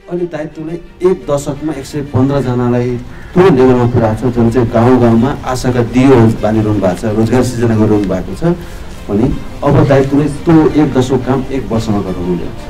अहिले दायित्वले एक दशकमा 115 जनालाई त्यो लेभलमा पुर्याएको छ जुन चाहिँ गाउँ गाउँमा आशाका दियो बालिरहनु भएको छ, रोजगार सृजना गरिरहनु भएको छ भने अब दायित्वले त्यो एक दशक काम एक वर्षमा गराउनु ल्याउँछ।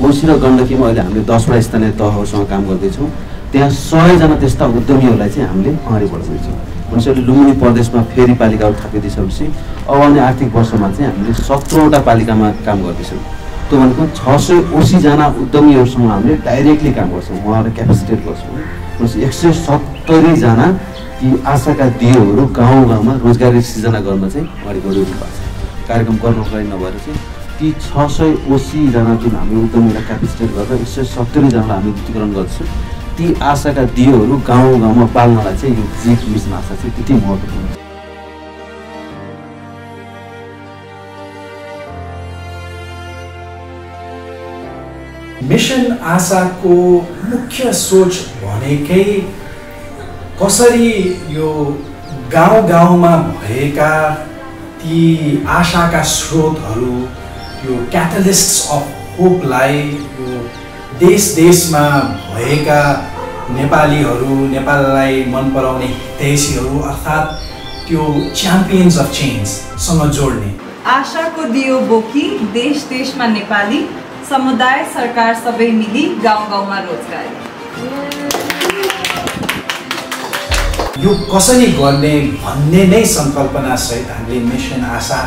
कोशी र गण्डकीमा अहिले हामीले 10वटा स्थानीय तहहरूसँग काम गर्दैछौँ। त्यहाँ 100 जना त्यस्ता उद्यमीहरूलाई चाहिँ हामीले अगाडि बढाउँदैछौँ। भनेपछि अहिले लुम्बिनी प्रदेशमा फेरि पालिकाहरू थपिदिएपछि अब आउने आर्थिक वर्षमा चाहिँ हामीले 17वटा पालिकामा काम गर्दैछौँ। त्यो भनेको 680 जना उद्यमीहरूसँग हामीले डाइरेक्टली काम गर्छौँ, उहाँहरूलाई क्यापेसिटेट गर्छौँ। भनेपछि 170 जना ती आशाका दियोहरू गाउँ गाउँमा रोजगारी सृजना गर्न चाहिँ अगाडि बढिरहनु भएको छ। कार्यक्रम गर्नको लागि नभएर चाहिँ ती 680 जना जुन हामी उद्यमीलाई क्यापेसिटेट गरेर 170 जनालाई हामी वितरण गर्छौँ। ती आशाका दियोहरू गाउँ गाउँमा पाल्नलाई चाहिँ यो जीत मिसन आशा चाहिँ त्यति महत्त्वपूर्ण छ। मिशन आशाको मुख्य सोच भनेकै कसरी यो गाउँ गाउँमा भएका ती आशाका स्रोतहरू, यो क्याटलिस्ट्स अफ होपलाई यो देश देशमा भएका नेपालीहरू, नेपाललाई मन पराउने हितैषीहरू अर्थात् त्यो च्याम्पियन्स अफ चेन्जसँग जोड्ने। आशाको दियो बोकी देश देशमा नेपाली, समुदाय सरकार सबै मिली गाउँ गाउँमा रोजगारी। यो कसरी गर्ने भन्ने नै सङ्कल्पना सहित हामीले मिसन आशा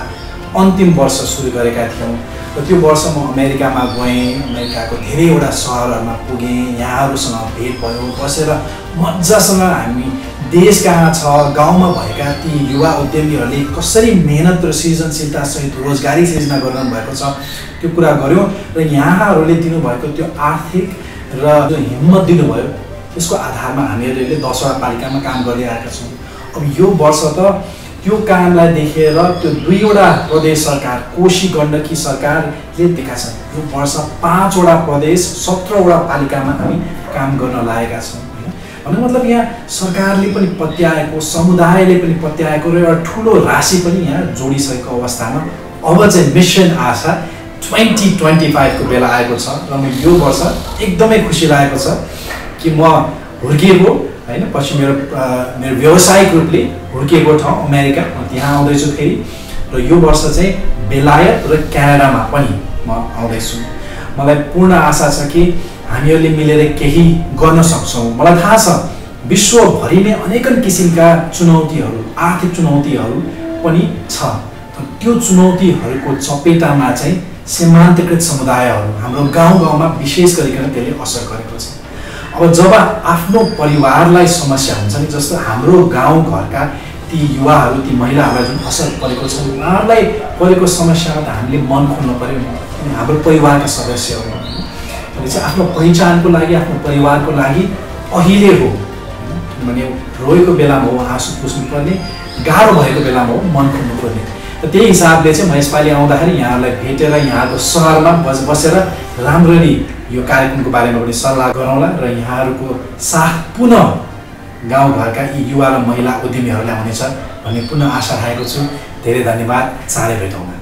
अन्तिम वर्ष सुरु गरेका थियौँ। र त्यो वर्ष म अमेरिकामा गएँ, अमेरिकाको धेरैवटा सहरहरूमा पुगेँ, यहाँहरूसँग भेट भयो, बसेर मजासँग हामी देश कहाँ छ, गाउँमा भएका ती युवा उद्यमीहरूले कसरी मेहनत र सृजनशीलता सहित रोजगारी सृजना गरिरहनु भएको छ त्यो कुरा गऱ्यौँ। र यहाँहरूले दिनुभएको त्यो आर्थिक र जो हिम्मत दिनुभयो त्यसको आधारमा हामीहरूले 10वटा पालिकामा काम गरिरहेका छौँ। अब यो वर्ष त त्यो कामलाई देखेर त्यो 2वटा प्रदेश सरकार, कोशी गण्डकी सरकारले दिएका छन्। यो वर्ष 5वटा प्रदेश 17वटा पालिकामा हामी काम गर्न लागेका छौँ। भन्नु मतलब यहाँ सरकारले पनि पत्याएको, समुदायले पनि पत्याएको र एउटा ठुलो राशि पनि यहाँ जोडिसकेको अवस्थामा अब चाहिँ मिसन आशा 2025 को बेला आएको छ। र म यो वर्ष एकदमै खुसी लागेको छ कि म हुर्किएको हैन, पछि मेरो व्यावसायिक रूपले हुर्किएको ठाउँ अमेरिका, म त्यहाँ आउँदैछु फेरि। र यो वर्ष चाहिँ बेलायत र क्यानाडामा पनि म आउँदैछु। मलाई पूर्ण आशा छ कि हामीहरूले मिलेर केही गर्न सक्छौँ। मलाई थाहा छ विश्वभरि नै अनेकन किसिमका चुनौतीहरू, आर्थिक चुनौतीहरू पनि छ। त्यो चुनौतीहरूको चपेटामा चाहिँ सीमान्तकृत समुदायहरू, हाम्रो गाउँ गाउँमा विशेष गरिकन त्यसले असर गरेको छ। अब जब आफ्नो परिवारलाई समस्या हुन्छ नि, जस्तो हाम्रो गाउँ घरका ती युवाहरू, ती महिलाहरूलाई जुन असर परेको छ, उहाँहरूलाई परेको समस्यामा त हामीले मन खोल्नु पर्यो नि। हाम्रो परिवारका सदस्यहरू चाहिँ आफ्नो पहिचानको लागि, आफ्नो परिवारको लागि अहिले हो किनभने रोएको बेलामा हो आँसु पुस्नुपर्ने, गाह्रो भएको बेलामा हो मन खोल्नुपर्ने। र त्यही हिसाबले चाहिँ म यसपालि आउँदाखेरि यहाँहरूलाई भेटेर यहाँको सहरमा बसेर राम्ररी यो कार्यक्रमको बारेमा पनि सल्लाह गरौँला र यहाँहरूको साथ पुनः गाउँघरका यी युवा र महिला उद्यमीहरूलाई हुनेछ भन्ने पुनः आशा राखेको छु। धेरै धन्यवाद, चाँडै भेटौँला।